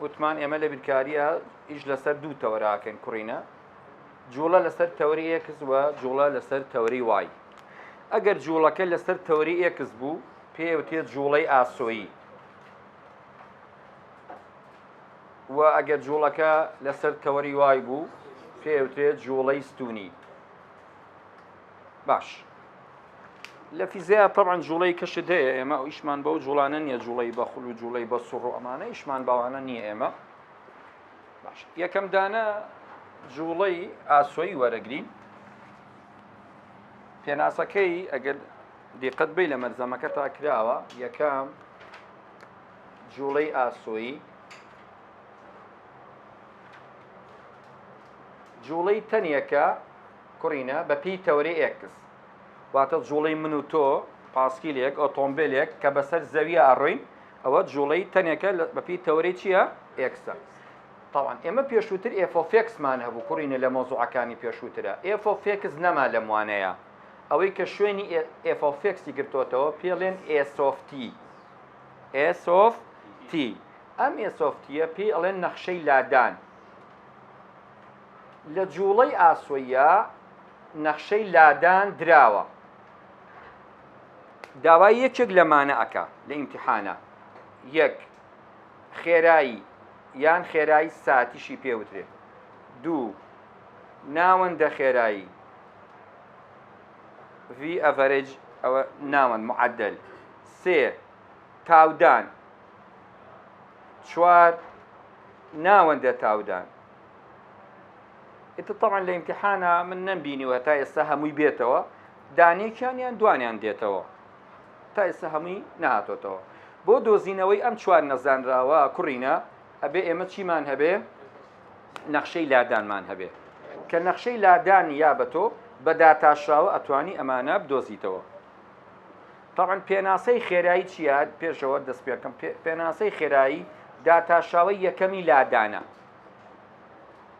وتمان ئێمە لە بیرکاریە ئیش لەسەر دوو تەوەراکەن کوڕینە جوڵە لەسەر تەوری ئێکس وە جوڵە لەسەر تەوری وای ئەگەر جوڵەکە لەسەر تەوری ئێکس بوو پێوتێت جوڵەی ئاسۆیی و ئەگەر جوڵەکە لەسەر تەوەری وای بوو پێوتێت جوڵەی ستونی باش لە فیزیاە طبعا جوڵەی کەشت هەیە ئێمە ئیشمان بەو جوڵانە نییە جوڵەی بەخول و جوڵەی بە سوڕ و ئەمانە ئیشمان باوانە نییە ئێمە باش یەکەم دانە جوڵەی ئاسۆیی وەرەگرین پێناسەکەی ئەگەر دیقەت بی لە مەرزەمەکە تا کراوە یەکەم جوڵەی ئاسۆیی جوڵەی تەنیەکە کوڕینە بە پێی تەوری ئێکس واتە جوڵەی من و تۆ پاسکیلێک ئۆتۆمبیلێک کە بەسەر زەویە ئەڕۆین ئەوە جوڵەی تەنێکە بە پێی تەوری چییە ئێکسە طبعا ئێمە پێشووتر ئێفۆفێکسمان هەبوو کوڕینە لە مۆزوعەکانی پێشووترە ئێفۆفێکس نەما لە موانەیە ئەوەی کە شوێنی ئێفۆفێکسی گرتوتەوە پێڵێن ئێسۆفتی ئێسۆفتی ئەم ئێسۆفتیە پێی ئەڵێن نەخشەی لادان لە جوڵەی ئاسۆیە نەخشەی لادان دراوە داوای یەکێک لەمانە ئەکا لە ئیمتیحانە یەک خێرایی یان خێرایی ساتیشی پێوترێ دوو ناوەندە خێرایی V average ئەوە ناوەند معدل سێ تاودان چوار ناوەندە تاودان ئێتە طبعا لە ئیمتیحانە من نەمبینیوە تا ئێستا هەمووی بێتەوە دانێکیان یان دوانیان دێتەوە تا ئێستا هەمووی نهاتۆتەوە بۆ دۆزینەوەی ئەم چوار نەزانراوە کوڕینە ئەبێ ئێمە چیمان هەبێ نەخشەی لادانمان هەبێ کە نەخشەی لادانی یا بە تۆ بە داتاشراوە ئەتوانی ئەمانە بدۆزیتەوە طبعا پێناسەی خێرایی چیە پێشەوە دەست پێکەم پێناسەی خێرایی داتاشراوەی یەکەمی لادانە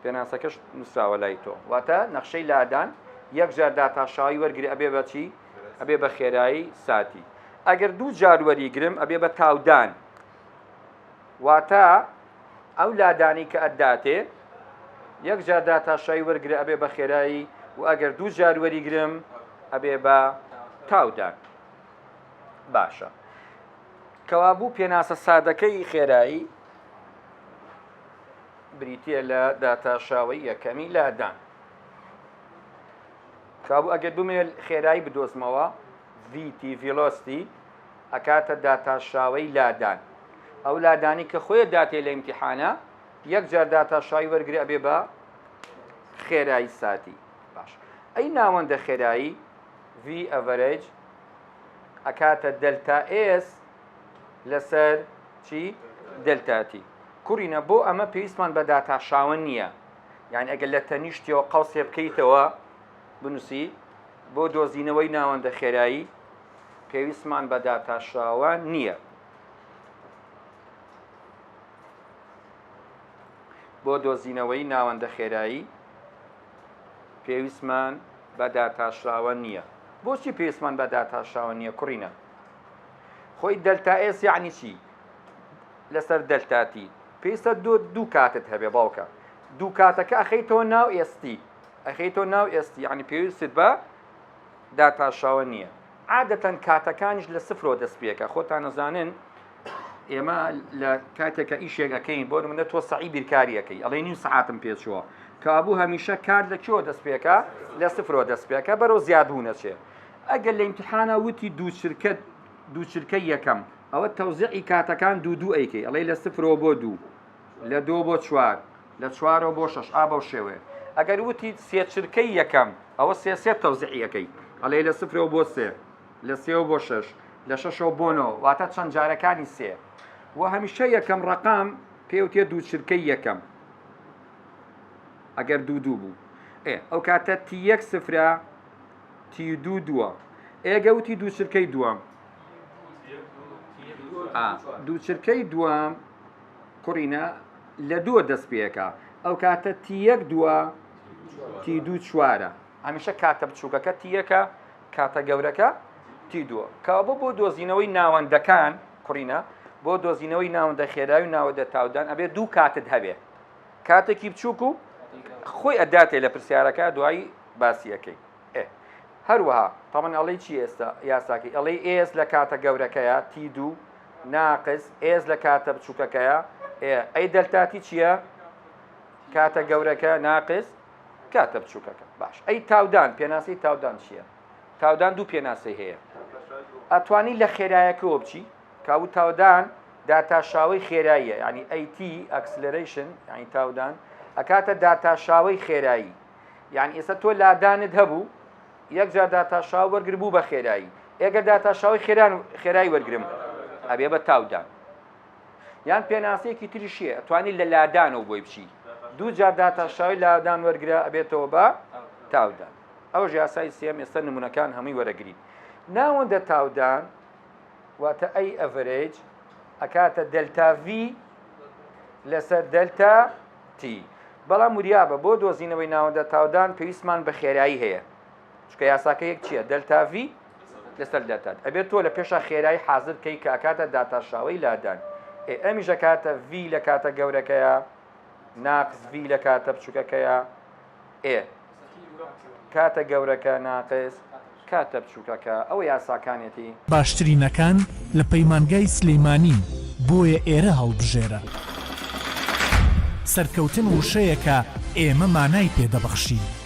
پێناسەکەش نووسراوە لای تۆ واتە نەخشەی لادان یەک جار داتاشراوی وەرگری ئەبێ بە چی ئەبێ بە خێرایی ساتی ئەگەر دوو جار وەریگرم ئەبێ بە تاودان واتە ئەو لادانی کە ئەداتێ یەک جار داتاشراوی وەرگرە ئەبێ بە خێرایی و ئەگەر دوو جار وەریگرم ئەبێ بە تاودان باشە کەوابوو پێناسە سادەکەی خێرایی بریتە لە داتاشراوەی یەکەمی لادان کابوو ئەگەر دومێ خێرایی بدۆزمەوە VT velocity ئەکاتە داتاشراوەی لادان ئەو لادانی کە خۆی داتێ لە ئیمتیحانە یەک جار داتاشراوی وەرگری ئەبێ بە خێرایی ساتی باش ئەی ناوەندە خێرایی V average ئەکاتە دلتا S لەسەر چی دلتا T کوڕینە بۆ ئەمە پێویستمان بە داتاشاوە نییە یعنی ئەگەر لە تەنیشتیەوە قەوسێ بکەیتەوە بنووسی بۆ دۆزینەوەی ناوەندە خێرایی پێویستمان بە داتاشاوە نییە بۆ دۆزینەوەی ناوەندە خێرایی پێویستمان بە داتاشراوە نییە بۆچی پێویستمان بە داتاشراوە نییە کوڕینە خۆی دلتا S یعنی چی لەسەر دلتاتی پێویستە دوو کاتت هەبێ باوکە دوو کاتەکە ئەخەیتەوە ناو ئێستی ئەخەیتەوە ناو ئێستی یعنی پێویستت بە داتاشراوە نییە عادەتەن کاتەکانیش لە سفرۆ دەست پێکە خۆتان نەزانن ئێمە لە کاتێکە ئیشێکەکەین بۆ منە تۆ سەعی بیرکاریەکەی ئەڵێ نیم سەعاتم پێچووە کابوو هەمیشە کات لە کێوە دەست پێکە لە سفرۆ دەست پێکە بەرەو زیادبوو نەچێ ئەگەر لە ئیمتیحانە وتی دوو چرکەی یەکەم ئەوە تەوزیعی کاتەکان دوو ئەیکەی ئەڵێ لە سفرۆ بۆ دوو لە دۆ بۆ چوار لە چوارەوە بۆ شەش ئا بەو شێوێ ئەگەر وتی سێ چرکەی یەکەم ئەوە سێ تەوزیعیەکەی ئەڵێ لە سفرەوە بۆ سێ لە سێەوە بۆ شەش لە شەشەوە بۆنەوە واتە چەند جارەکانی سێ و هەمیشە یەکەم ڕقام پێوتێ دوو چرکەی یەکەم ئەگەر دوو بوو ئەو کاتە T1 سفرە T2 دووە ئێگە وتی دوو چرکەی دووەم دوو چرکەی دووەم کوڕینە لە دووە دەست پێەکە ئەو کاتە T1 دووە T2 چوارە هەمیشە کاتە بچووکەکە T1ەکە کاتە گەورەکە T2 کەوابوو بۆ دۆزینەوەی ناوەندەکان کوڕینە بۆ دۆزینەوەی ناوەندە خێرایی و ناوەندە تاودان ئەبێ دوو کاتت هەبێ کاتێکی بچووک و خۆی ئەداتێ لە پرسیارەکە دوایی باسیەکەی هەروەها تەمەن ئەڵەی چی ئێستا یاساکی ئەڵەی ئێس لە کاتە گەورەکەیە تی2 ناقص ئێس لە کاتە بچووکەکەیە ئەی دەلتاتی چییە کاتە گەورەکە ناقص کاتە بچووکەکە باش ئەی تاودان پێناسی تاودان چییە تاودان دوو پێناسی هەیە ئەتوانی لە خێرایەکەوە بچی کاو تاودان داتاشاوی خێراییە ینی ئەیT ئەکسلەرەیشن ینی تاودان ئەکاتە داتاشاوی خێرایی یعنی ئێستا تۆ لادانت هەبوو یەکجار داتاشاو وەرگر بوو بە خێرایی ئێگە داتاشاوی خێرایی وەرگرم ئەبێ بە تاودان یان پێناسەیەکی تریشیە ئەتوانی لە لادانەوە بۆی بچی دوو جار داتاشاوی لادان وەرگرە ئەبێتەوە بە تاودان ئەوەش یاسای سێم ئێستا نمونونەکان هەمووی وەرەگرین ناوەندە تاودان واتە ئەی ئەڤرێج ئەکاتە دلتا V لەسەر دلتا T بەڵام وریابە بۆ دۆزینەوەی ناوەندە تاودان پێویستمان بە خێرایی هەیە چکە یاساکە یەک چییە دلتا V لەسەر دلتا ئەبێت تۆ لە پێشە خێرایی حاضر بکەی کە ئەکاتە داتاشاوی لادان ئەمیژە کاتە V لە کاتە گەورەکەیە ناقص V لە کاتە بچووکەکەیە کاتە گەورەکە ناقص کاتە بچووکەکە ئەوە یاساکانێتی باشترینەکان لە پەیمانگای سلەیمانی بۆیە ئێرە هەڵبژێرە سەرکەوتن وشەیەکە ئێمە مانای پێدەبەخشین